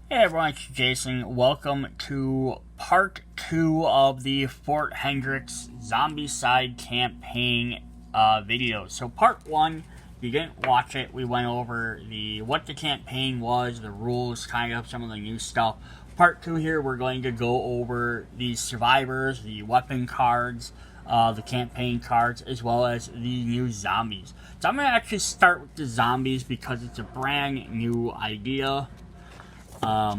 Hey everyone, it's Jason. Welcome to part 2 of the Fort Hendrix Zombicide campaign video. So part 1, if you didn't watch it, we went over what the campaign was, the rules, kind of some of the new stuff. Part 2 here, we're going to go over the survivors, the weapon cards, the campaign cards, as well as the new zombies. So I'm going to actually start with the zombies because it's a brand new idea. Let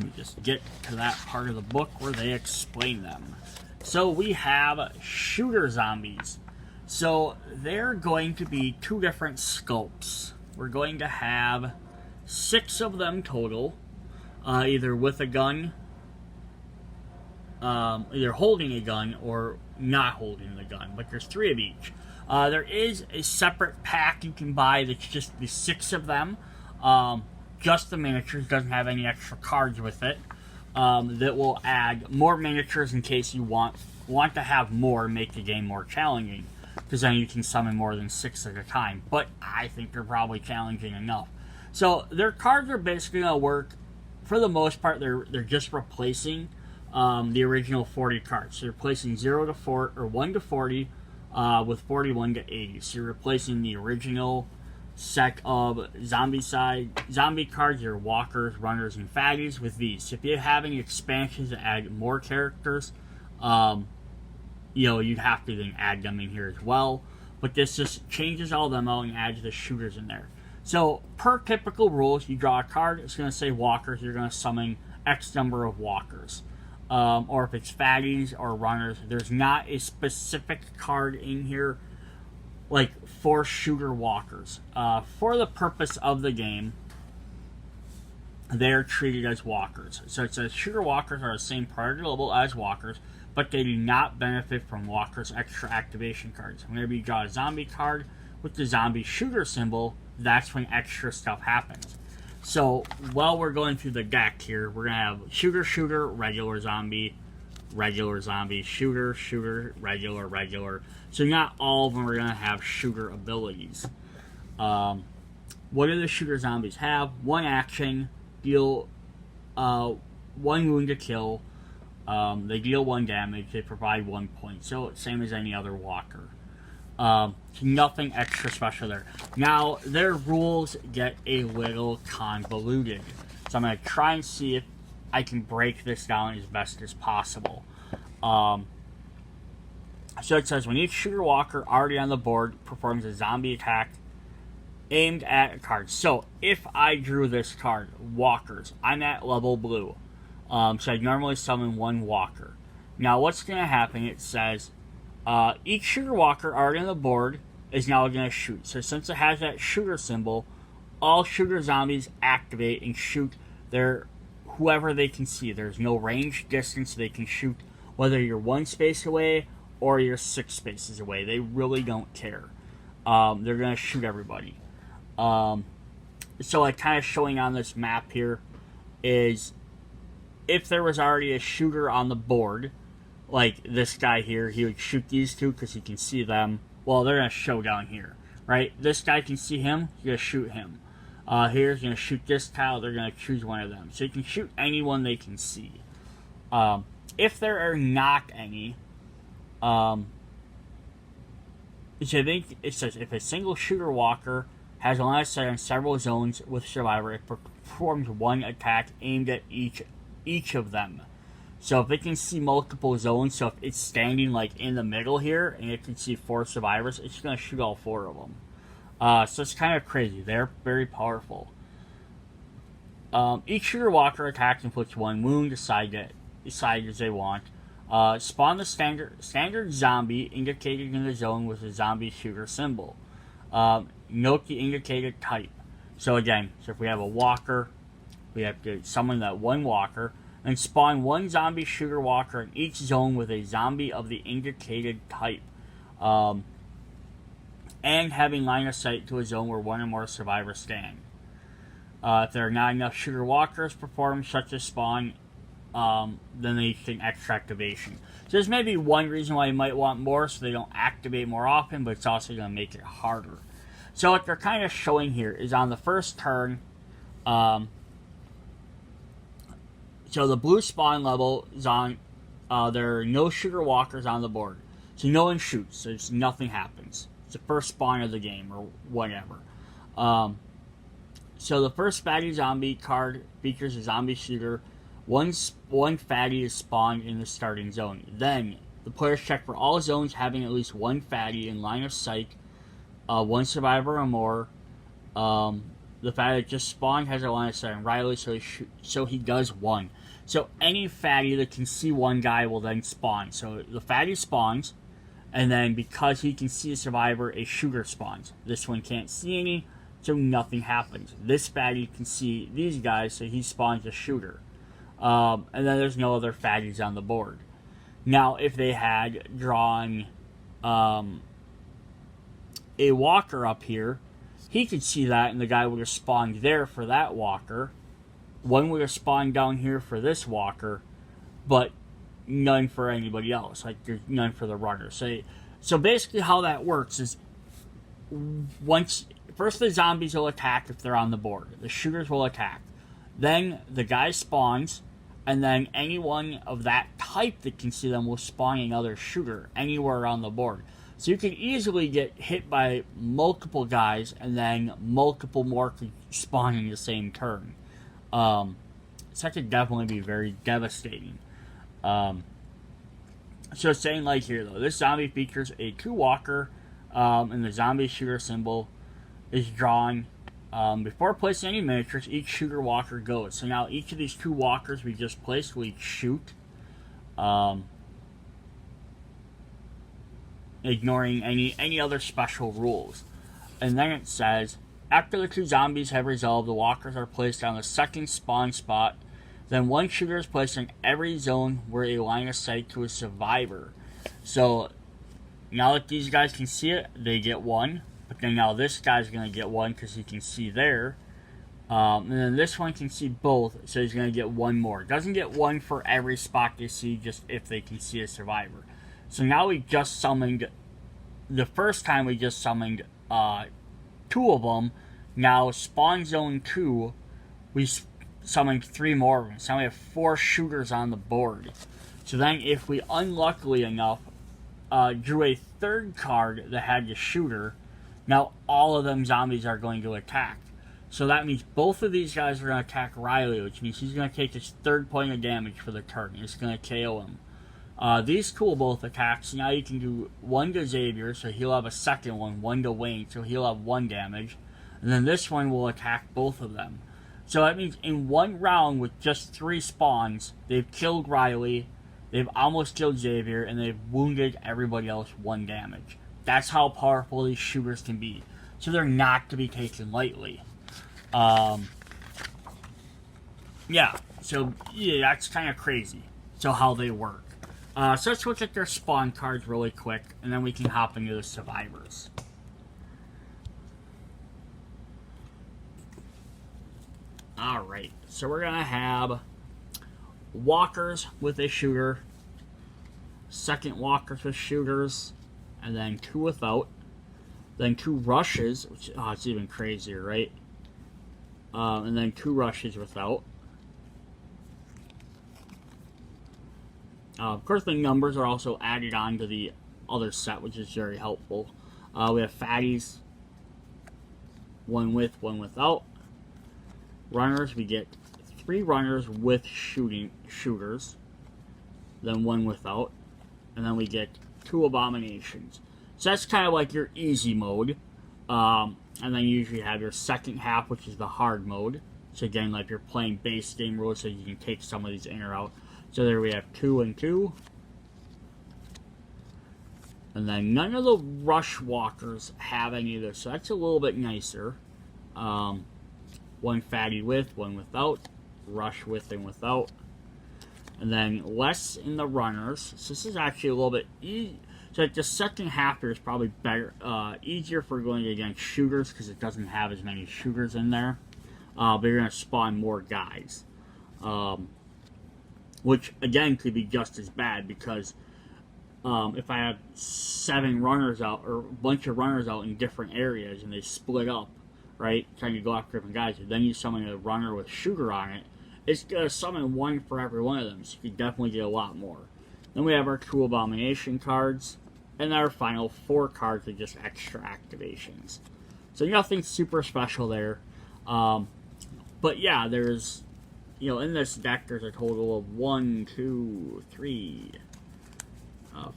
me just get to that part of the book where they explain them. So we have shooter zombies. So they're going to be 2 different scopes. We're going to have 6 of them total, either with a gun, either holding a gun or not holding the gun, but there's 3 of each. There is a separate pack you can buy that's just the 6 of them. Just the miniatures, doesn't have any extra cards with it. That will add more miniatures in case you want to have more, make the game more challenging, because then you can summon more than 6 at a time. But I think they're probably challenging enough. So their cards are basically going to work, for the most part, they're just replacing the original 40 cards. So you're replacing 0 to 4 or 1 to 40 with 41 to 80. So you're replacing the original set of zombie cards, your walkers, runners, and fatties with these. So if you have any expansions to add more characters, you'd have to then add them in here as well. But this just changes all them out and adds the shooters in there. So per typical rules, you draw a card, it's going to say walkers, you're going to summon X number of walkers. Or if it's fatties or runners, there's not a specific card in here like for shooter walkers. For the purpose of the game, they're treated as walkers. So it says shooter walkers are the same priority level as walkers, but they do not benefit from walkers' extra activation cards. Whenever you draw a zombie card with the zombie shooter symbol, that's when extra stuff happens. So while we're going through the deck here, we're going to have shooter, regular zombie, shooter, regular. So not all of them are going to have shooter abilities. What do the shooter zombies have? 1 action, deal 1 wound to kill. They deal 1 damage. They provide 1 point. So same as any other walker. Nothing extra special there. Now, their rules get a little convoluted. So I'm going to try and see if I can break this down as best as possible. So it says, when each shooter walker already on the board performs a zombie attack aimed at a card. So if I drew this card, walkers, I'm at level blue. So I normally summon 1 walker. Now what's going to happen, it says, each shooter walker already on the board is now going to shoot. So since it has that shooter symbol, all shooter zombies activate and shoot whoever they can see. There's no range distance. They can shoot whether you're 1 space away or you're 6 spaces away. They really don't care. They're going to shoot everybody. So like kind of showing on this map here is if there was already a shooter on the board, like this guy here, he would shoot these 2 because he can see them. Well, they're going to show down here, right? This guy can see him, he's going to shoot him. Here's going to shoot this tile, they're going to choose one of them. So you can shoot anyone they can see. If there are not any, so I think it says if a single shooter walker has a line of sight on several zones with survivor, it performs 1 attack aimed at each of them. So if it can see multiple zones, so if it's standing like in the middle here and it can see 4 survivors, it's going to shoot all 4 of them. So it's kind of crazy. They're very powerful. Each shooter walker attacks and puts 1 wound aside as they want. Spawn the standard zombie indicated in the zone with a zombie shooter symbol. Note the indicated type. So again, if we have a walker, we have to summon that 1 walker and spawn 1 zombie shooter walker in each zone with a zombie of the indicated type. And having line of sight to a zone where 1 or more survivors stand. If there are not enough shooter walkers perform such a spawn, then they take extra activation. So there's maybe one reason why you might want more, so they don't activate more often, but it's also going to make it harder. So what they're kind of showing here is on the first turn, Um, so the blue spawn level is on. There are no shooter walkers on the board, so no one shoots. So nothing happens. It's the first spawn of the game or whatever. So the first fatty zombie card features a zombie shooter. One fatty is spawned in the starting zone. Then the players check for all zones having at least one fatty in line of sight, one survivor or more. The fatty that just spawned has a line of sight on Riley, so he does one. So any fatty that can see one guy will then spawn. So the fatty spawns, and then because he can see a survivor, a shooter spawns. This one can't see any, so nothing happens. This fatty can see these guys, so he spawns a shooter. And then there's no other fatties on the board. Now, if they had drawn a walker up here, he could see that, and the guy would have spawned there for that walker. One would have spawned down here for this walker, but none for anybody else. Like, there's none for the runner. So basically how that works is first the zombies will attack if they're on the board. The shooters will attack. Then the guy spawns, and then anyone of that type that can see them will spawn another shooter anywhere around the board. So you could easily get hit by multiple guys, and then multiple more could spawn in the same turn. So that could definitely be very devastating. So saying like here though, this zombie features a 2 walker, and the zombie shooter symbol is drawn. Before placing any miniatures, each shooter walker goes. So now each of these 2 walkers we just placed will each shoot. Ignoring any other special rules. And then it says, after the 2 zombies have resolved, the walkers are placed on the second spawn spot. Then 1 shooter is placed in every zone where a line of sight to a survivor. So now that these guys can see it, they get 1. But then now this guy's going to get 1 because he can see there. And then this one can see both, so he's going to get 1 more. Doesn't get 1 for every spot they see, just if they can see a survivor. So now we just summoned, the first time we just summoned 2 of them. Now spawn zone 2, we summoned 3 more of them. So now we have 4 shooters on the board. So then if we unluckily enough drew a 3rd card that had the shooter, now all of them zombies are going to attack. So that means both of these guys are going to attack Riley, which means he's going to take his 3rd point of damage for the turn. It's going to KO him. These 2 will both attack, so now you can do 1 to Xavier, so he'll have a second one, 1 to Wayne, so he'll have 1 damage. And then this one will attack both of them. So that means in 1 round with just 3 spawns, they've killed Riley, they've almost killed Xavier, and they've wounded everybody else 1 damage. That's how powerful these shooters can be. So they're not to be taken lightly. Yeah, that's kind of crazy. So how they work. So let's look at their spawn cards really quick, and then we can hop into the survivors. Alright, so we're going to have walkers with a shooter, second walkers with shooters, and then 2 without, then 2 rushes, which, it's even crazier, right? And then 2 rushes without. Of course, the numbers are also added on to the other set, which is very helpful. We have fatties, 1 with, 1 without. Runners, we get 3 runners with shooters, then 1 without, and then we get 2 abominations. So that's kind of like your easy mode. And then you usually have your second half, which is the hard mode. So again, like you're playing base game rules, so you can take some of these in or out. So there we have 2 and 2. And then none of the rush walkers have any of this, so that's a little bit nicer. 1 fatty with, 1 without. Rush with and without. And then less in the runners. So this is actually a little bit easy. So like the second half here is probably better, easier for going against shooters because it doesn't have as many shooters in there. But you're going to spawn more guys. Which, again, could be just as bad because if I have 7 runners out, or a bunch of runners out in different areas, and they split up, right? Trying to go after different guys. But then you summon a runner with sugar on it. It's going to summon one for every one of them, so you can definitely get a lot more. Then we have our 2 Abomination cards, and our final 4 cards are just extra activations. So nothing super special there. But yeah, there's, in this deck, there's a total of 1, 2, 3,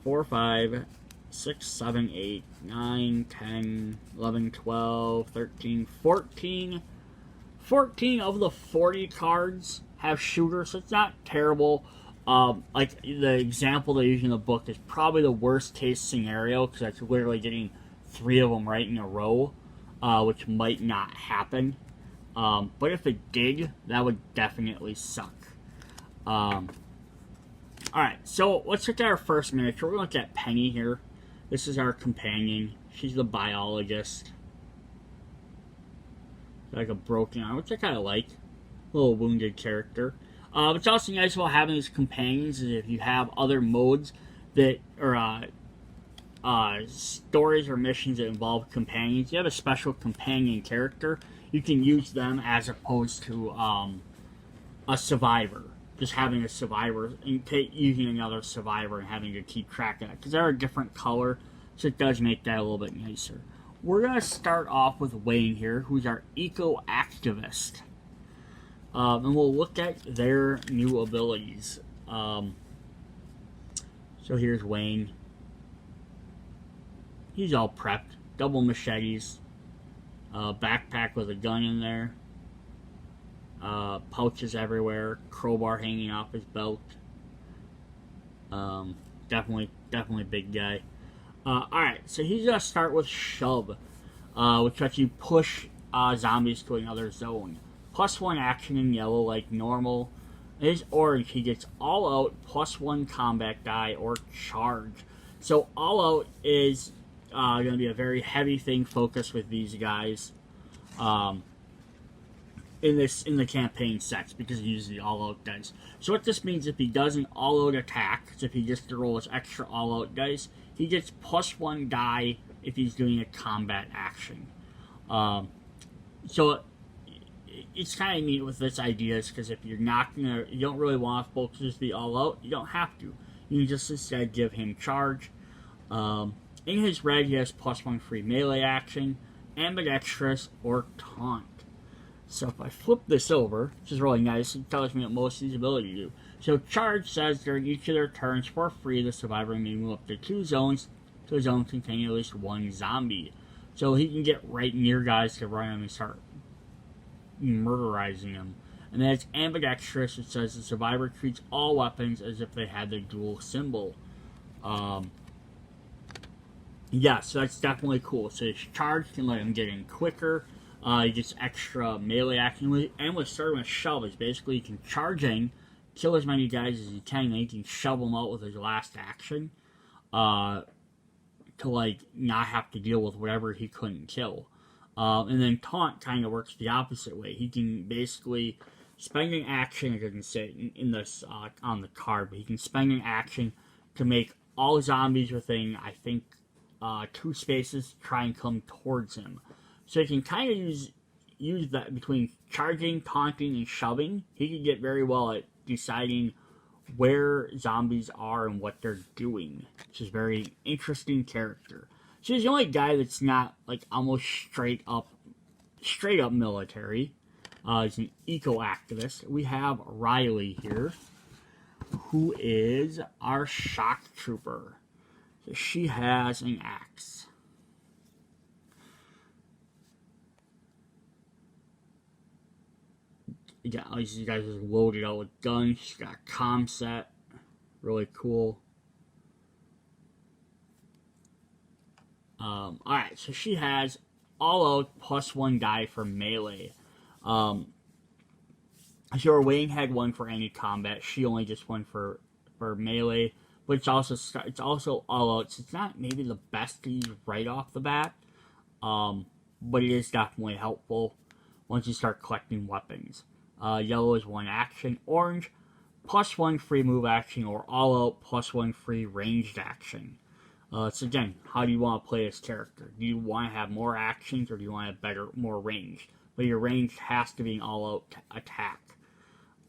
4, 5, 6, 7, 8, 9, 10, 11, 12, 13, 14. 14 of the 40 cards have sugar, so it's not terrible. Like, the example they use in the book is probably the worst case scenario, because that's literally getting 3 of them right in a row, which might not happen. But if it did, that would definitely suck. Alright, so let's look at our first miniature. We're going to look at Penny here. This is our companion. She's the biologist. Like a broken arm, which I kind of like. A little wounded character. What's also nice about having these companions is if you have other modes that, or stories or missions that involve companions, you have a special companion character, you can use them as opposed to a survivor. Just having a survivor and using another survivor and having to keep track of that. Because they're a different color, so it does make that a little bit nicer. We're going to start off with Wayne here, who's our eco-activist. And we'll look at their new abilities. So here's Wayne. He's all prepped. Double machetes. Backpack with a gun in there. Pouches everywhere. Crowbar hanging off his belt. Definitely big guy. Alright, so he's going to start with Shove, which lets you push zombies to another zone. +1 action in yellow like normal. His orange, he gets all out, +1 combat die, or charge. So all out is going to be a very heavy thing focused with these guys in the campaign sets, because he uses the all out dice. So what this means, if he does an all out attack, so if he gets to roll his extra all out dice, he gets +1 die if he's doing a combat action. So it's kind of neat with this idea, because if you're not gonna, you don't really want to focus the all out, you don't have to. You can just instead give him charge. In his red, he has +1 free melee action, ambidextrous, or taunt. So if I flip this over, which is really nice, it tells me what most of these abilities do. So charge says during each of their turns for free, the survivor may move up to 2 zones to a zone containing at least 1 zombie. So he can get right near guys to run them and start murderizing them. And then it's ambidextrous, which says the survivor treats all weapons as if they had the dual symbol. Yeah, so that's definitely cool. So his charge can let him get in quicker. He gets extra melee action. And with starting with Shove, is basically you can charge in, kill as many guys as you can, and he can shove them out with his last action. To, like, not have to deal with whatever he couldn't kill. And then Taunt kind of works the opposite way. He can basically spend an action, it doesn't say in this on the card, but he can spend an action to make all zombies within, I think, 2 spaces try and come towards him. So he can kind of use that between charging, taunting, and shoving. He can get very well at deciding where zombies are and what they're doing, which is a very interesting character. So he's the only guy that's not like almost straight up military. He's an eco-activist. We have Riley here, who is our shock trooper. So she has an axe. Yeah, you guys are loaded out with guns. She's got a comm set. Really cool. Alright, so she has all out +1 die for melee. So her Wayne had 1 for any combat. She only just 1 for melee. But it's also all out. So it's not maybe the best to use right off the bat. But it is definitely helpful once you start collecting weapons. Yellow is 1 action. Orange, +1 free move action, or all out +1 free ranged action. So again, how do you want to play this character? Do you want to have more actions, or do you want to have more range? But your range has to be an all-out attack.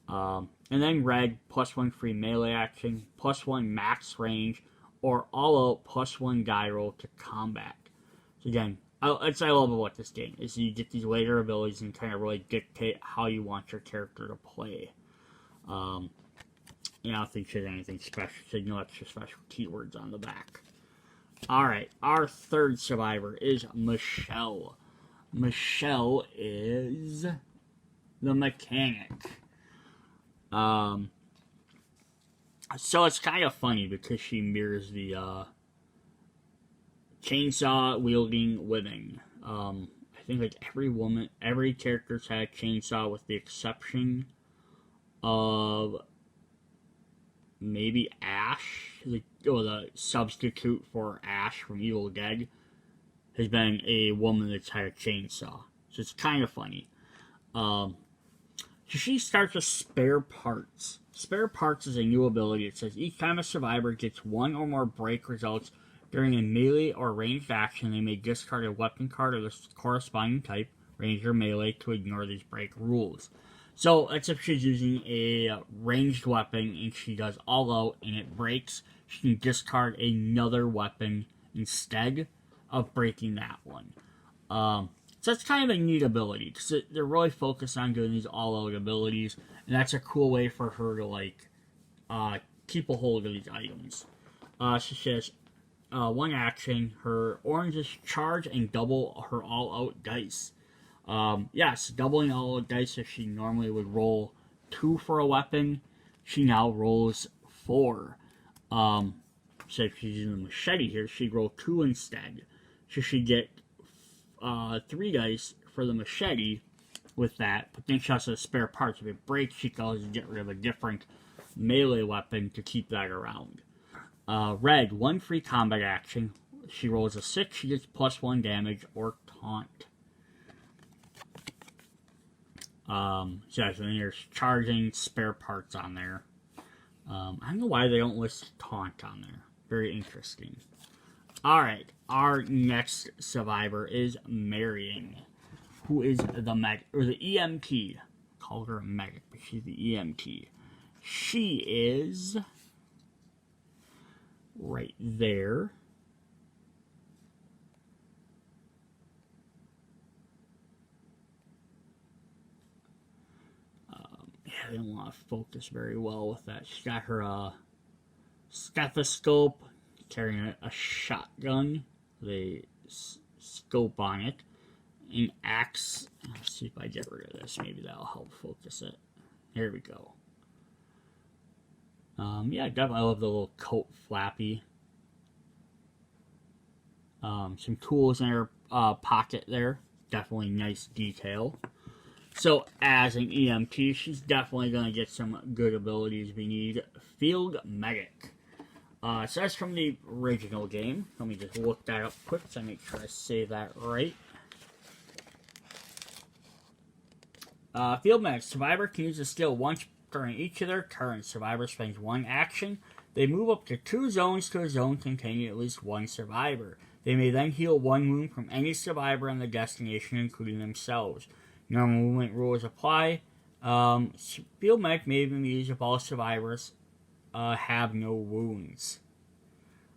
And then red, +1 free melee action, +1 max range, or all-out +1 die roll to combat. So again, I love about this game is you get these later abilities and kind of really dictate how you want your character to play. I don't think there's anything special, so you know extra special keywords on the back. Alright, our third survivor is Michelle. Michelle is the mechanic. So it's kind of funny because she mirrors the chainsaw wielding women. I think like every character's had a chainsaw with the exception of maybe Ash, or the substitute for Ash from Evil Dead, has been a woman that's had a chainsaw. So it's kind of funny. So she starts with Spare Parts. Spare Parts is a new ability. It says each time a survivor gets one or more break results during a melee or ranged action, they may discard a weapon card of the corresponding type, range or melee, to ignore these break rules. So let's if she's using a ranged weapon and she does all out and it breaks, she can discard another weapon instead of breaking that one. So that's kind of a neat ability because they're really focused on doing these all-out abilities, and that's a cool way for her to keep a hold of these items. She says, one action, her oranges charge and double her all-out dice. Yes, doubling all-out dice. If she normally would roll 2 for a weapon, she now rolls 4. So if she's using the machete here, she'd roll 2 instead. So she'd get 3 dice for the machete with that, but then she also has spare parts. If it breaks, she can always get rid of a different melee weapon to keep that around. Red, 1 free combat action. She rolls a 6, she gets +1 damage or taunt. So then there's charging, spare parts on there. I don't know why they don't list taunt on there. Very interesting. Alright, our next survivor is Marion, who is the EMT. Call her a medic, but she's the EMT. She is right there. I didn't want to focus very well with that. She's got her stethoscope, carrying a shotgun with a scope on it, an axe. Let's see if I get rid of this. Maybe that'll help focus it. There we go. Yeah, definitely love the little coat flappy. Some tools in her pocket there. Definitely nice detail. So, as an EMT, she's definitely going to get some good abilities we need. Field Medic. So that's from the original game. Let me just look that up quick so I make sure I say that right. Field Medic. Survivor can use the skill once during each of their turns. Survivor spends 1 action. They move up to 2 zones to a zone containing at least 1 survivor. They may then heal 1 wound from any survivor on the destination, including themselves. Normal movement rules apply. Field Medic may even be used if all survivors have no wounds.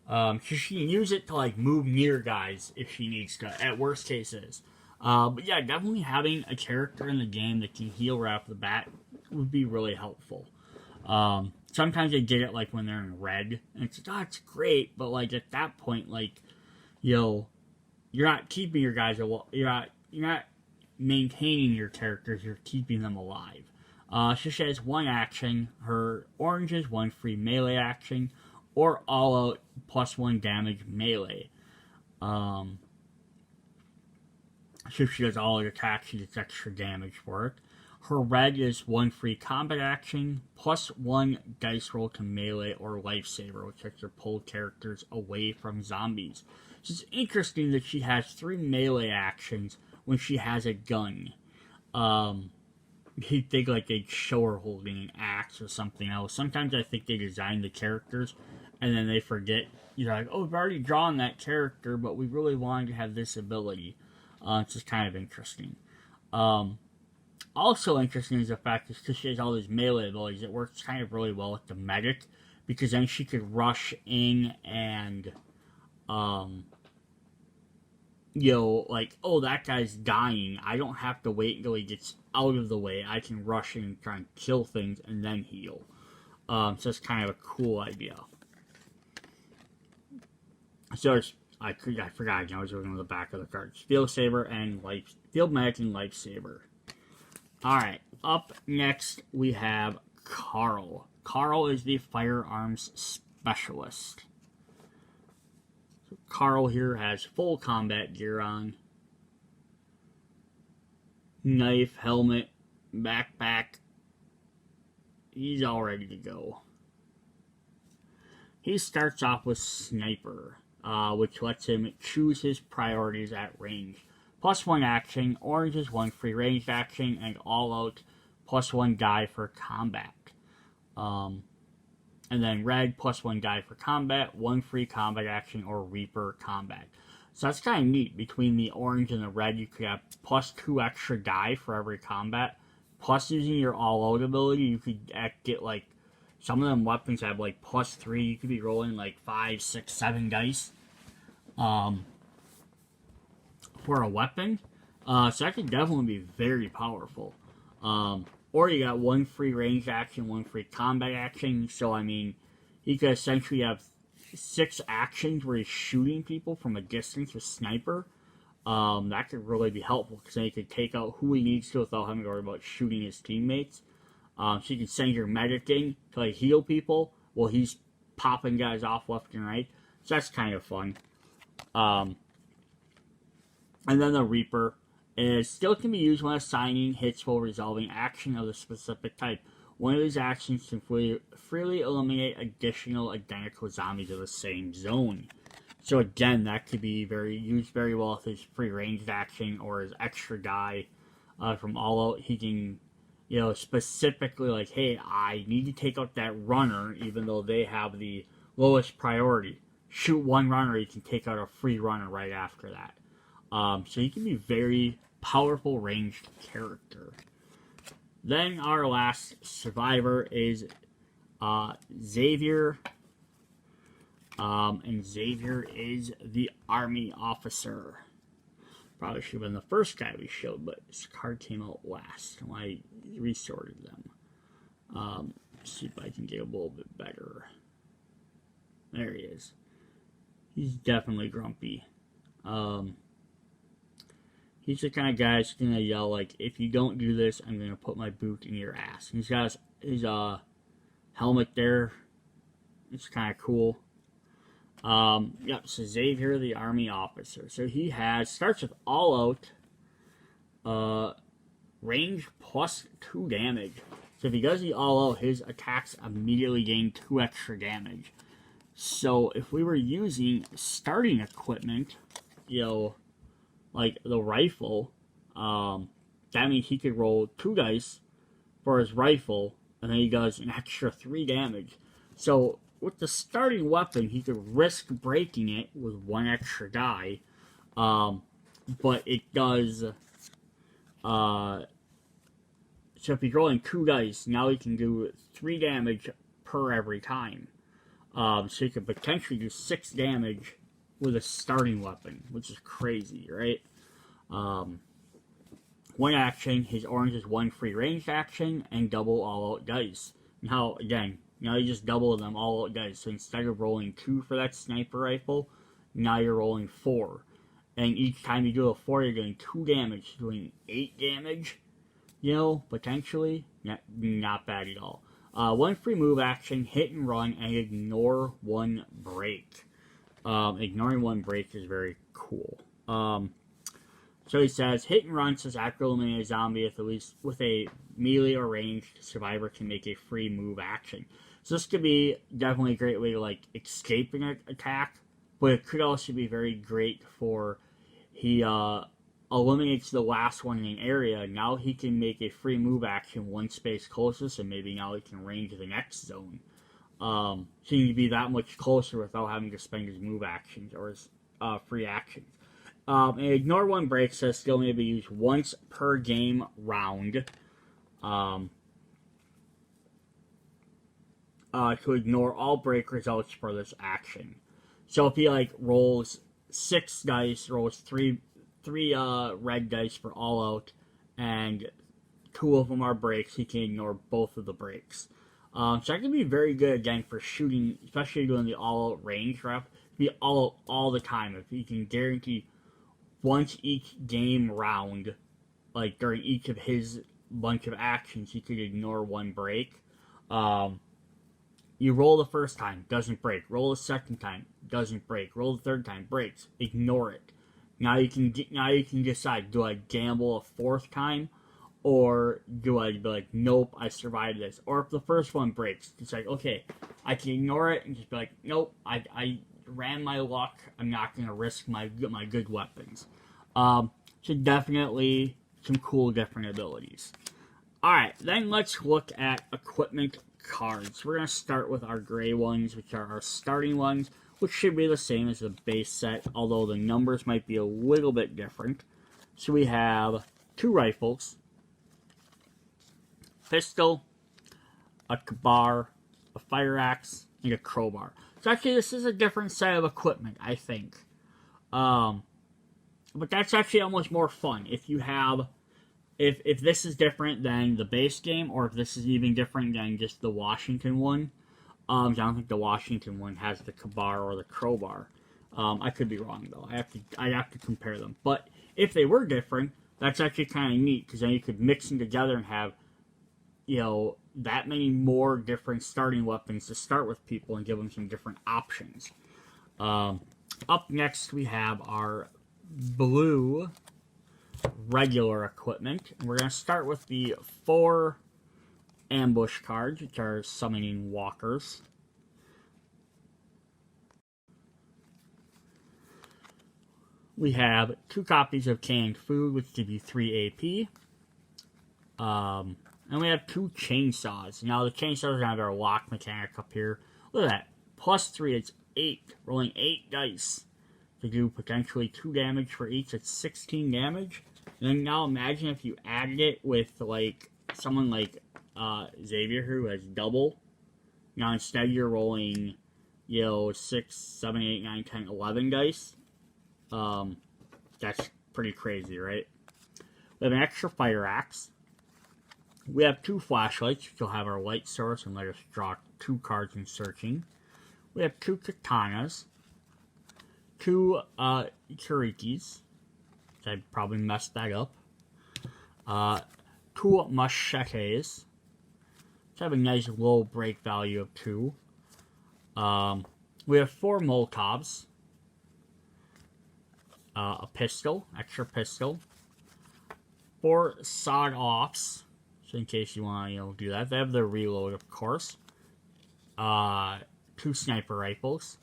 So she can use it to move near guys if she needs to, at worst cases. But yeah, definitely having a character in the game that can heal right off the bat would be really helpful. Sometimes they get it when they're in red, and it's great, but at that point, you're not keeping your guys you're not maintaining your characters, you're keeping them alive. She has 1 action, her orange is 1 free melee action, or all out +1 damage melee. So if she does all out attacks, she gets extra damage for it. Her red is 1 free combat action, +1 dice roll to melee or lifesaver, which lets her pull characters away from zombies. So it's interesting that she has 3 melee actions when she has a gun. You'd think they'd show her holding an axe or something else. Sometimes I think they design the characters and then they forget. You're like, oh, we've already drawn that character, but we really wanted to have this ability. It's just kind of interesting. Also interesting is the fact that because she has all these melee abilities, it works kind of really well with the medic, because then she could rush in and, like, oh, that guy's dying. I don't have to wait until he gets out of the way. I can rush in and try and kill things and then heal. So it's kind of a cool idea. So I forgot. I was looking at the back of the cards. Field Saber and Field Medic and Lifesaver. Alright, up next we have Carl. Carl is the firearms specialist. So Carl here has full combat gear on. Knife, helmet, backpack. He's all ready to go. He starts off with Sniper, which lets him choose his priorities at range. +1 action, orange is 1 free ranged action, and all out +1 die for combat. And then red +1 die for combat, 1 free combat action, or Reaper combat. So that's kind of neat. Between the orange and the red, you could have +2 extra die for every combat. Plus, using your all out ability, you could get like, some of them weapons have like +3. You could be rolling like 5, 6, 7 dice. For a weapon. So that could definitely be very powerful. Or you got 1 free ranged action, 1 free combat action. So, I mean, he could essentially have 6 actions where he's shooting people from a distance with Sniper. That could really be helpful, because then he could take out who he needs to without having to worry about shooting his teammates. So you can send your medic in to like, heal people while he's popping guys off left and right. So that's kind of fun. And then the Reaper is still can be used when assigning hits while resolving action of the specific type. One of these actions can freely eliminate additional identical zombies of the same zone. So again, that could be used very well with his free ranged action or his extra die from all out. He can, specifically like, hey, I need to take out that runner, even though they have the lowest priority. Shoot one runner, you can take out a free runner right after that. So he can be very powerful ranged character. Then our last survivor is Xavier. And Xavier is the army officer. Probably should have been the first guy we showed, but this card came out last. I resorted them. See if I can get a little bit better. There he is. He's definitely grumpy. He's the kind of guy that's gonna yell like, "If you don't do this, I'm gonna put my boot in your ass." And he's got his helmet there. It's kind of cool. Yep. So Xavier, the army officer. So he starts with all out, range +2 damage. So if he does the all out, his attacks immediately gain 2 extra damage. So if we were using starting equipment, like the rifle, that means he could roll 2 dice for his rifle, and then he does an extra 3 damage. So with the starting weapon, he could risk breaking it with 1 extra die, but it does, so if he's rolling 2 dice, now he can do 3 damage per every time. So he could potentially do 6 damage with a starting weapon, which is crazy, right? 1 action, his orange is 1 free ranged action, and double all out dice. Now, again, now you just double them all out dice. So instead of rolling 2 for that sniper rifle, now you're rolling 4. And each time you do a 4, you're doing 2 damage, doing 8 damage, potentially. Not bad at all. 1 free move action, hit and run, and ignore 1 break. Ignoring 1 break is very cool. So he says, hit and run says after eliminating a zombie with a melee or ranged survivor can make a free move action. So this could be definitely a great way to escape an attack, but it could also be very great for he eliminates the last one in an area. Now he can make a free move action 1 space closest, and maybe now he can range the next zone. So you can be that much closer without having to spend his move actions or his free actions. And ignore one break says skill may be used once per game round. To ignore all break results for this action. So if he like rolls 6 dice, rolls three red dice for all out, and 2 of them are breaks, he can ignore both of the breaks. So that can be very good again for shooting, especially doing the all out range rep. Be all the time if he can guarantee once each game round, like during each of his bunch of actions, he could ignore one break. You roll the first time, doesn't break. Roll the second time, doesn't break. Roll the third time, breaks. Ignore it. Now you can decide: do I gamble a 4th time, or do I be like, nope, I survived this? Or if the first one breaks, it's like, okay, I can ignore it and just be like, nope, I ran my luck. I'm not gonna risk my good weapons. So definitely some cool different abilities. All right, then let's look at equipment cards. We're going to start with our gray ones, which are our starting ones, which should be the same as the base set, although the numbers might be a little bit different. So we have 2 rifles, pistol, a kabar, a fire axe, and a crowbar. So actually this is a different set of equipment, I think. But that's actually almost more fun if you have... If this is different than the base game, or if this is even different than just the Washington one. I don't think the Washington one has the kabar or the crowbar. I could be wrong though. I have to compare them. But if they were different, that's actually kind of neat because then you could mix them together and have, that many more different starting weapons to start with people and give them some different options. Up next we have our blue regular equipment, and we're going to start with the 4 ambush cards, which are summoning walkers. We have 2 copies of canned food, which give you 3 AP. And we have 2 chainsaws. Now the chainsaws have our lock mechanic up here. Look at that. +3, it's 8. Rolling 8 dice to do potentially 2 damage for each. It's 16 damage. And then now imagine if you added it with like someone like Xavier who has double. Now instead you're rolling, 6, 7, 8, 9, 10, 11 dice. That's pretty crazy, right? We have an extra fire axe. We have 2 flashlights, which will have our light source and let us draw 2 cards in searching. We have 2 katanas. 2 kurikis. I probably messed that up. 2 machetes. Which have a nice low break value of 2. We have 4 Molotovs. A pistol, extra pistol. 4 sawed-offs. So in case you want to, do that. They have the reload, of course. 2 sniper rifles.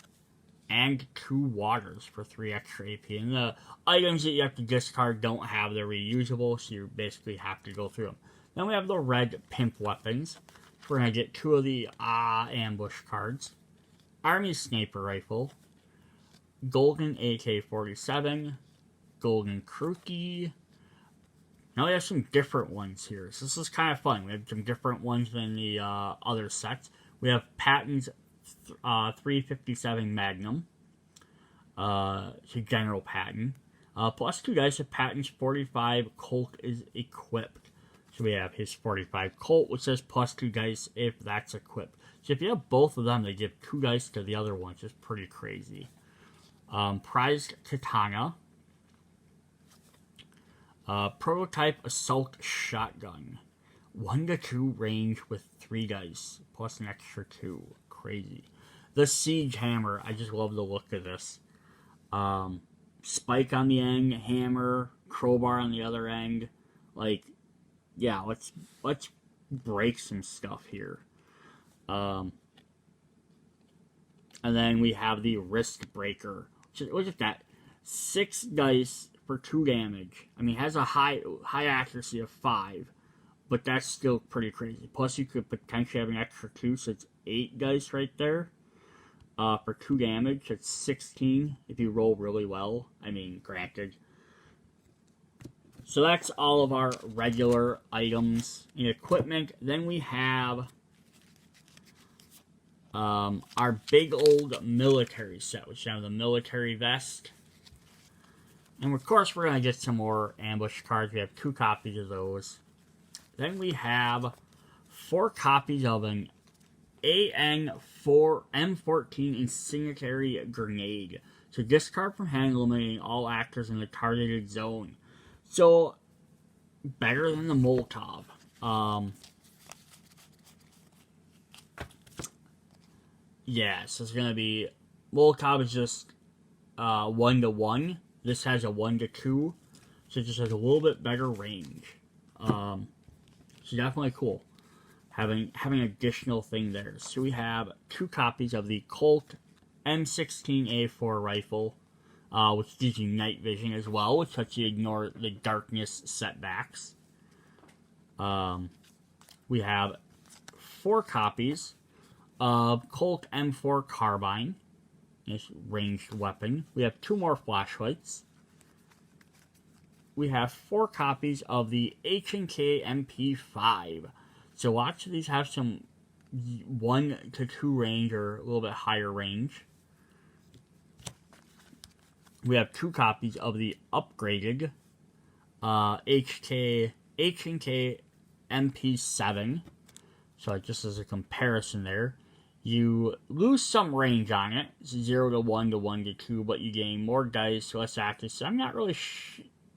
And 2 waters for 3 extra AP. And the items that you have to discard don't have the reusable, so you basically have to go through them. Then we have the red pimp weapons. We're going to get 2 of the ambush cards. Army sniper rifle. Golden AK-47. Golden Kruki. Now we have some different ones here. So this is kind of fun. We have some different ones than the other sets. We have Patton's 357 Magnum. So General Patton. +2 dice if Patton's 45 Colt is equipped. So we have his 45 Colt, which says +2 dice if that's equipped. So if you have both of them, they give 2 dice to the other one, which is pretty crazy. Prized Katana. Prototype Assault Shotgun. 1 to 2 range with 3 dice, plus an extra 2. Crazy. The Siege Hammer. I just love the look of this. Spike on the end, hammer, crowbar on the other end. Like, yeah, let's break some stuff here. And then we have the Wrist Breaker. Look at that. 6 dice for 2 damage. I mean, it has a high accuracy of 5, but that's still pretty crazy. Plus, you could potentially have an extra 2, so it's 8 dice right there. For 2 damage, it's 16 if you roll really well. I mean, granted. So that's all of our regular items in equipment. Then we have our big old military set, which have the military vest. And of course, we're going to get some more ambush cards. We have 2 copies of those. Then we have 4 copies of an M14 incendiary grenade. So discard from hand, eliminating all actors in the targeted zone. So, better than the Molotov. Yeah, so it's going to be... Molotov is just 1-to-1. This has a 1-to-2. So it just has a little bit better range. So definitely cool. Having additional thing there. So we have 2 copies of the Colt M16A4 rifle. Which gives you night vision as well, which lets you ignore the darkness setbacks. We have 4 copies of Colt M4 carbine, this ranged weapon. We have 2 more flashlights. We have 4 copies of the H&K MP5. So lots of these have some 1-to-2 range or a little bit higher range. We have 2 copies of the upgraded H&K MP7. So just as a comparison there, you lose some range on it. It's 0-to-1 to 1-to-2, but you gain more dice, less accuracy. I'm not really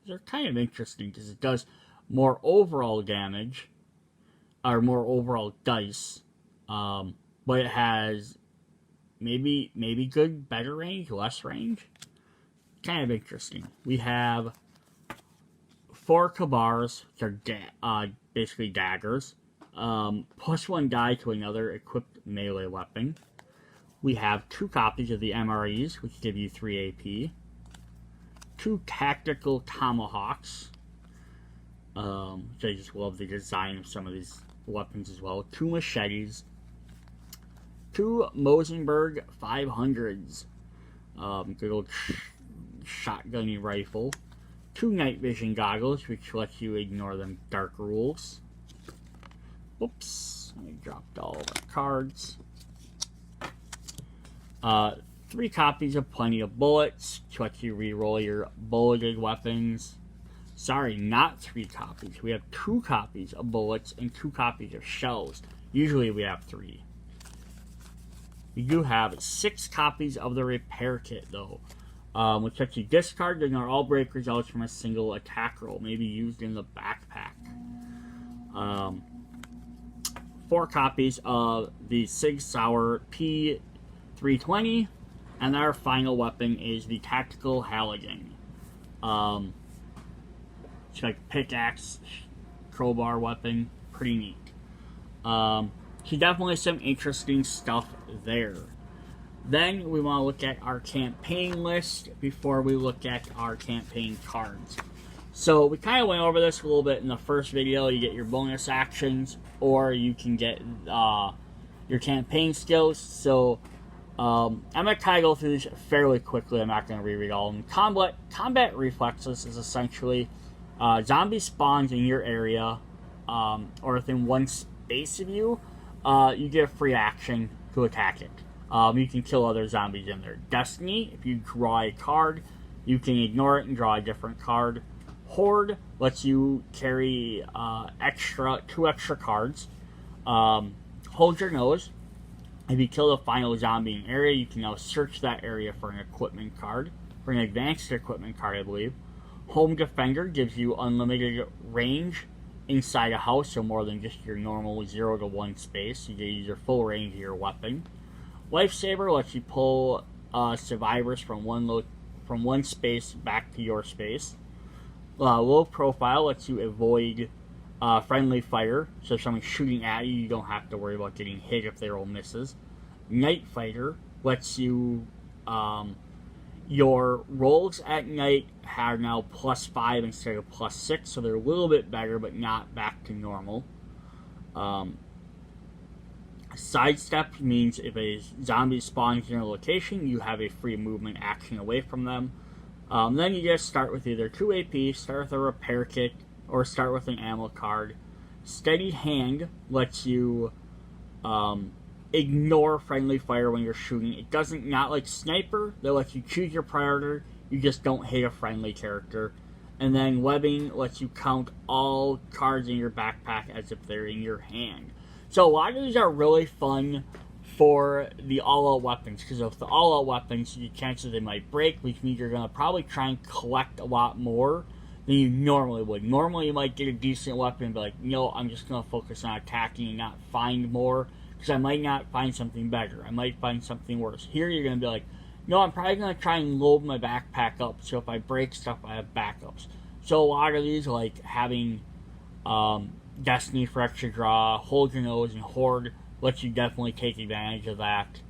they're kind of interesting because it does more overall damage, or more overall dice, but it has maybe better range, less range. Kind of interesting. We have 4 Kabars, which are basically daggers. +1 die to another equipped melee weapon. We have 2 copies of the MREs, which give you 3 AP. 2 tactical tomahawks. Which I just love the design of some of these weapons as well. 2 machetes. 2 Mosenberg 500s. Good old shotgunny rifle. 2 night vision goggles, which lets you ignore them dark rules. Oops, I dropped all of our cards. 3 copies of plenty of bullets, which lets you reroll your bulleted weapons. Sorry, not 3 copies. We have 2 copies of bullets and 2 copies of shells. Usually we have 3. We do have 6 copies of the repair kit, though. Which lets you discard to ignore all break results from a single attack roll, maybe used in the backpack. 4 copies of the Sig Sauer P320, and our final weapon is the Tactical Halligan. It's like pickaxe, crowbar weapon, pretty neat. So definitely some interesting stuff there. Then we want to look at our campaign list before we look at our campaign cards. So we kind of went over this a little bit in the first video. You get your bonus actions, or you can get your campaign skills. So I'm going to kind of go through this fairly quickly. I'm not going to reread all of them. Combat reflexes is essentially zombie spawns in your area, or within one space of you. You get a free action to attack it. You can kill other zombies in there. Destiny, if you draw a card, you can ignore it and draw a different card. Horde lets you carry 2 extra cards. Hold your nose. If you kill the final zombie in an area, you can now search that area for an equipment card. For an advanced equipment card, I believe. Home Defender gives you unlimited range inside a house, so more than just your normal 0-to-1 space. You get to use your full range of your weapon. Lifesaver lets you pull survivors from one space back to your space. Low Profile lets you avoid friendly fire, so if someone's shooting at you, you don't have to worry about getting hit if they roll misses. Night Fighter lets you your rolls at night are now +5 instead of +6, so they're a little bit better, but not back to normal. Sidestep means if a zombie spawns in a location, you have a free movement action away from them. Then you just start with either 2 AP, start with a repair kit, or start with an ammo card. Steady Hand lets you ignore friendly fire when you're shooting. It doesn't, not like Sniper, that lets you choose your priority, you just don't hit a friendly character. And then Webbing lets you count all cards in your backpack as if they're in your hand. So a lot of these are really fun for the all-out weapons, because with the all-out weapons, the chances they might break, which means you're going to probably try and collect a lot more than you normally would. Normally you might get a decent weapon and be like, no, I'm just going to focus on attacking and not find more, because I might not find something better. I might find something worse. Here you're going to be like, no, I'm probably going to try and load my backpack up, so if I break stuff, I have backups. So a lot of these, like having Destiny for extra draw, Hold Your Nose, and Horde, lets you definitely take advantage of that.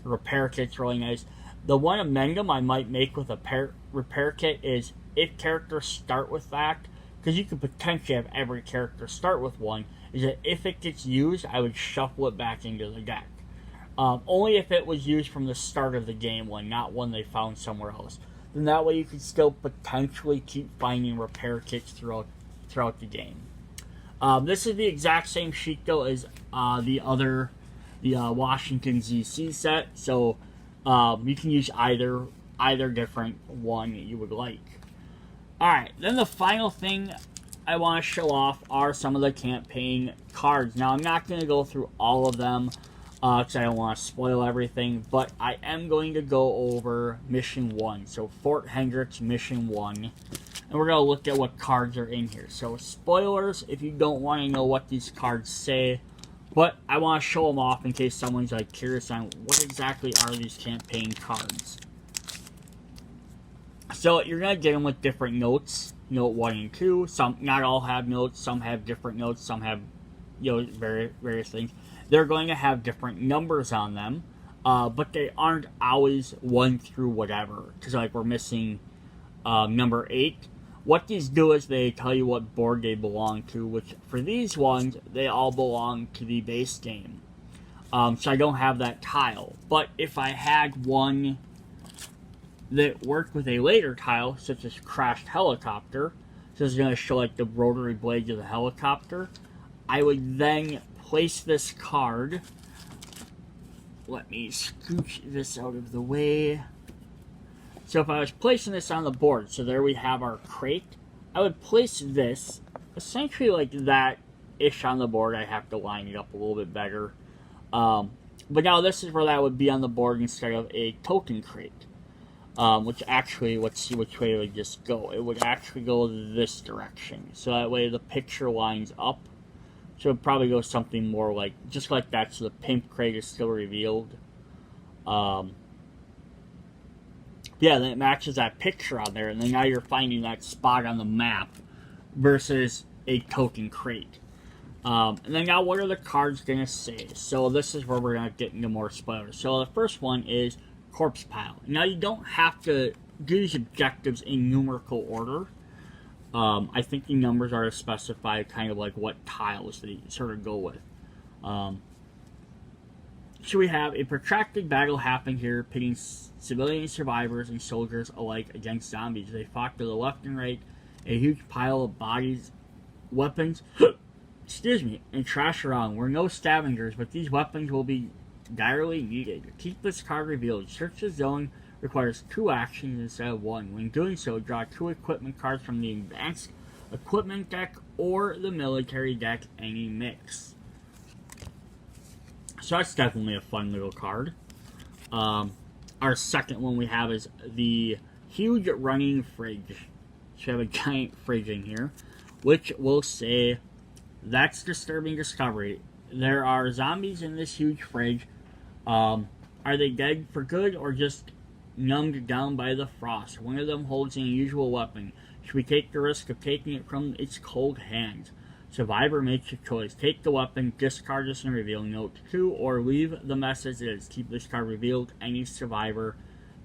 Repair kit's really nice. The one amendment I might make with a repair kit is if characters start with that, because you could potentially have every character start with one, is that if it gets used, I would shuffle it back into the deck. Only if it was used from the start of the game one, not one they found somewhere else. Then that way you could still potentially keep finding repair kits throughout the game. This is the exact same sheet though as the Washington ZC set, so you can use either different one that you would like. Alright, then the final thing I want to show off are some of the campaign cards. Now I'm not going to go through all of them because I don't want to spoil everything, but I am going to go over Mission 1, so Fort Hendrix Mission 1. And we're going to look at what cards are in here. So, spoilers if you don't want to know what these cards say. But I want to show them off in case someone's like curious on what exactly are these campaign cards. So, you're going to get them with different notes. Note 1 and 2. Some, not all have notes. Some have different notes. Some have, various things. They're going to have different numbers on them. But they aren't always 1 through whatever. Because, like, we're missing number 8. What these do is they tell you what board they belong to, which for these ones, they all belong to the base game. So I don't have that tile. But if I had one that worked with a later tile, such as Crashed Helicopter, so it's going to show like the rotary blades of the helicopter, I would then place this card. Let me scooch this out of the way. So if I was placing this on the board, so there we have our crate, I would place this essentially like that-ish on the board. I have to line it up a little bit better. But now this is where that would be on the board instead of a token crate. Which actually, let's see which way it would just go. It would actually go this direction. So that way the picture lines up. So it would probably go something more like, just like that, so the pimp crate is still revealed. Yeah, then it matches that picture on there, and then now you're finding that spot on the map versus a token crate. And then now what are the cards going to say? So this is where we're going to get into more spoilers. So the first one is Corpse Pile. Now you don't have to do these objectives in numerical order. I think the numbers are to specify kind of like what tiles they sort of go with. So we have a protracted battle happening here, pitting civilian survivors and soldiers alike against zombies. They fought to the left and right, a huge pile of bodies, weapons, excuse me, and trash around. We're no scavengers, but these weapons will be direly needed. To keep this card revealed, search the zone requires 2 actions instead of 1. When doing so, draw 2 equipment cards from the advanced equipment deck or the military deck, any mix. So that's definitely a fun little card. Our second one we have is the huge running fridge. So we have a giant fridge in here, which will say, that's disturbing discovery. There are zombies in this huge fridge. Are they dead for good or just numbed down by the frost? One of them holds an unusual weapon. Should we take the risk of taking it from its cold hands? Survivor makes a choice. Take the weapon, discard this and reveal note 2, or leave the mess as is. Keep this card revealed. Any survivor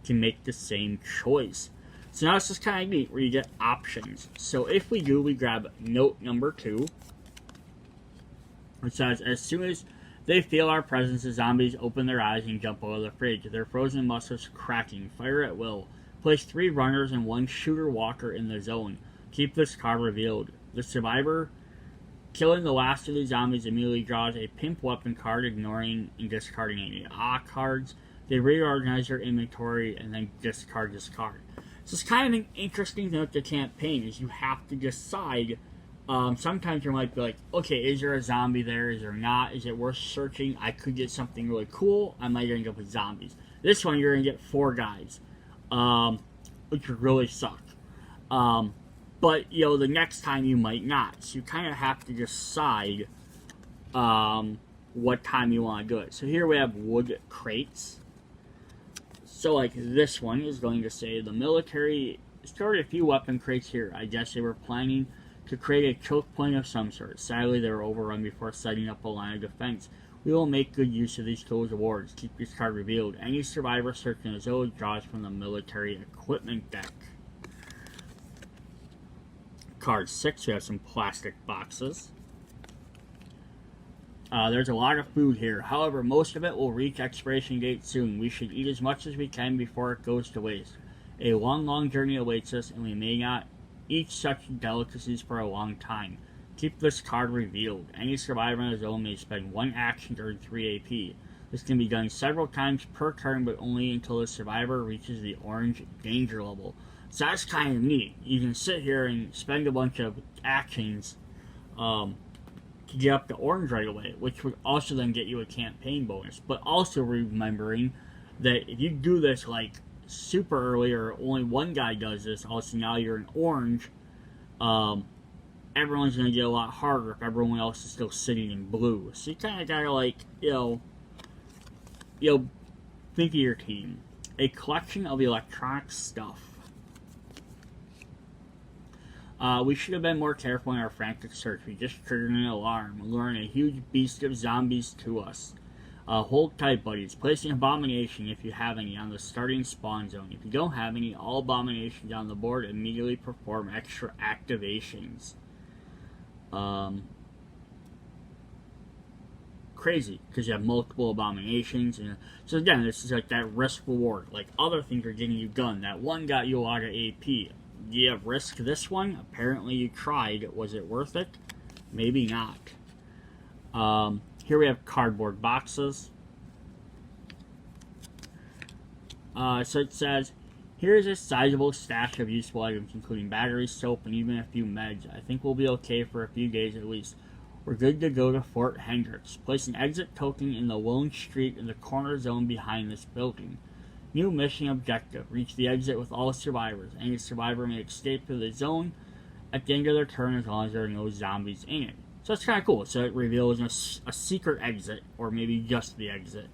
can make the same choice. So now it's just kind of neat where you get options. So if we do, we grab note number 2. It says, as soon as they feel our presence, the zombies open their eyes and jump out of the fridge, their frozen muscles cracking. Fire at will. Place 3 runners and 1 shooter walker in the zone. Keep this card revealed. The survivor killing the last of the zombies immediately draws a pimp weapon card, ignoring and discarding any cards. They reorganize their inventory and then discard this card. So it's kind of an interesting thing with the campaign is you have to decide. Sometimes you might be like, okay, is there a zombie there? Is there not? Is it worth searching? I could get something really cool. I might end up with zombies. This one, you're going to get 4 guys, which would really suck. But, the next time you might not. So you kind of have to decide what time you want to do it. So here we have wood crates. So, like, this one is going to say the military started a few weapon crates here. I guess they were planning to create a choke point of some sort. Sadly, they were overrun before setting up a line of defense. We will make good use of these tools awards. Keep this card revealed. Any survivor searching the zone draws from the military equipment deck. Card 6, we have some plastic boxes. There's a lot of food here. However, most of it will reach expiration date soon. We should eat as much as we can before it goes to waste. A long journey awaits us, and we may not eat such delicacies for a long time. Keep this card revealed. Any survivor in the zone may spend 1 action to earn 3 AP. This can be done several times per turn, but only until the survivor reaches the orange danger level. So that's kind of neat. You can sit here and spend a bunch of actions to get up to orange right away, which would also then get you a campaign bonus. But also remembering that if you do this like super early or only one guy does this, also now you're in orange, everyone's going to get a lot harder if everyone else is still sitting in blue. So you kind of got to like, think of your team. A collection of electronic stuff. We should have been more careful in our frantic search. We just triggered an alarm, luring a huge beast of zombies to us. Hold tight, buddies. Place an abomination, if you have any, on the starting spawn zone. If you don't have any, all abominations on the board immediately perform extra activations. Crazy, because you have multiple abominations. And so again, this is like that risk reward. Like other things are getting you done. That one got you a lot of AP. Do you risk this one? Apparently you tried. Was it worth it? Maybe not. Here we have cardboard boxes. So it says, here's a sizable stash of useful items, including batteries, soap, and even a few meds. I think we'll be okay for a few days at least. We're good to go to Fort Hendrix. Place an exit token in the lone street in the corner zone behind this building. New mission objective. Reach the exit with all survivors. Any survivor may escape to the zone at the end of their turn as long as there are no zombies in it. So that's kind of cool. So it reveals a secret exit, or maybe just the exit.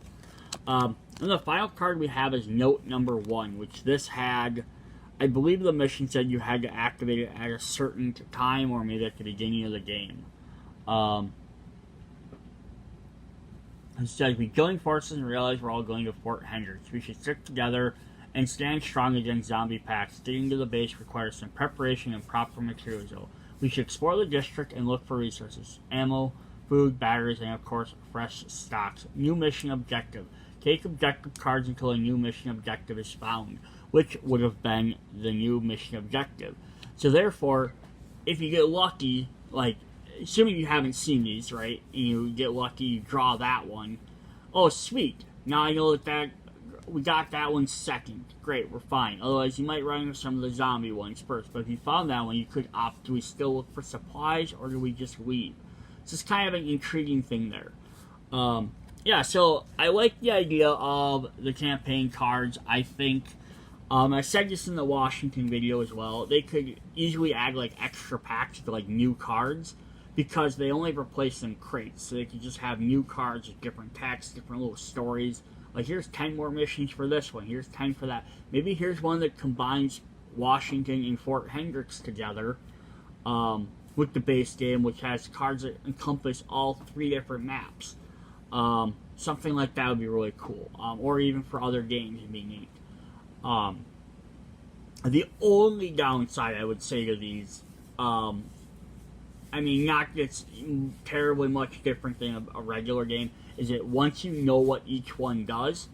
And the final card we have is note number 1, which this had, I believe the mission said you had to activate it at a certain time, or maybe at the beginning of the game. It says, we join forces and realize we're all going to Fort Hendrix. We should stick together and stand strong against zombie packs. Getting to the base requires some preparation and proper materials, though. We should explore the district and look for resources, ammo, food, batteries, and of course, fresh stocks. New mission objective. Take objective cards until a new mission objective is found, which would have been the new mission objective. So therefore, if you get lucky, like, assuming you haven't seen these, right, and you get lucky, you draw that one. Oh, sweet. Now I know that we got that one second. Great, we're fine. Otherwise, you might run into some of the zombie ones first. But if you found that one, you could opt, do we still look for supplies, or do we just leave? So it's kind of an intriguing thing there. Yeah, so I like the idea of the campaign cards. I think, I said this in the Washington video as well, they could easily add, like, extra packs to, like, new cards, because they only replace them crates. So they could just have new cards with different texts, different little stories. Like, here's 10 more missions for this one. Here's 10 for that. Maybe here's one that combines Washington and Fort Hendrix together with the base game, which has cards that encompass all 3 different maps. Something like that would be really cool. Or even for other games, it'd be neat. The only downside I would say to these I mean, not it's terribly much different than a regular game. Is that once you know what each one does,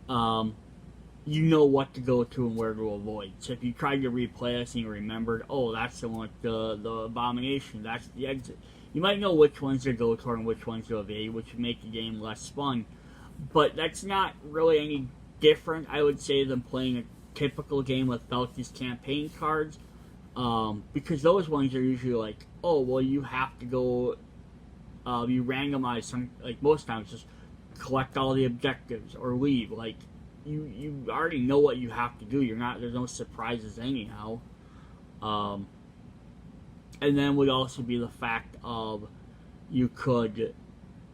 you know what to go to and where to avoid. So if you tried to replay this and you remembered, oh, that's the one with the abomination, that's the exit. You might know which ones to go toward and which ones to evade, which would make the game less fun. But that's not really any different, I would say, than playing a typical game with Felky's campaign cards. Because those ones are usually like, oh, well, you have to go, you randomize some, like most times, just collect all the objectives or leave. Like, you already know what you have to do. There's no surprises anyhow. And then would also be the fact of you could,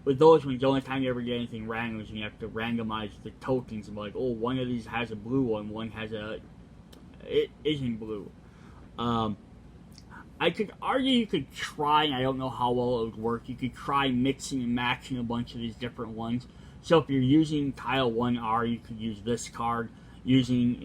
with those ones, the only time you ever get anything random is when you have to randomize the tokens and be like, oh, one of these has a blue one has it isn't blue. I could argue you could try, and I don't know how well it would work, you could try mixing and matching a bunch of these different ones. So if you're using Tile 1R, you could use this card. Using,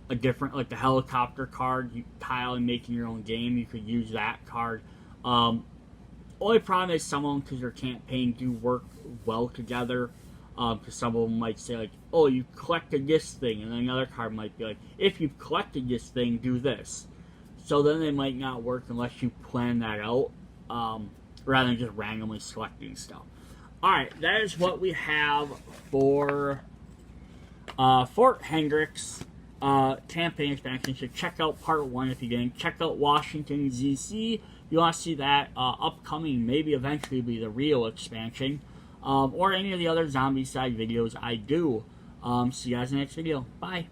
a different, like the helicopter card, you tile and making your own game, you could use that card. Only problem is some of them, because their campaign, do work well together. Because some of them might say, like, oh, you collected this thing, and then another card might be like, if you've collected this thing, do this. So then they might not work unless you plan that out, rather than just randomly selecting stuff. Alright, that is what we have for Fort Hendrix campaign expansion. So check out part 1 if you didn't. Check out Washington, D.C. You want to see that upcoming, maybe eventually be the Rio expansion. Or any of the other Zombicide videos I do. See you guys in the next video. Bye.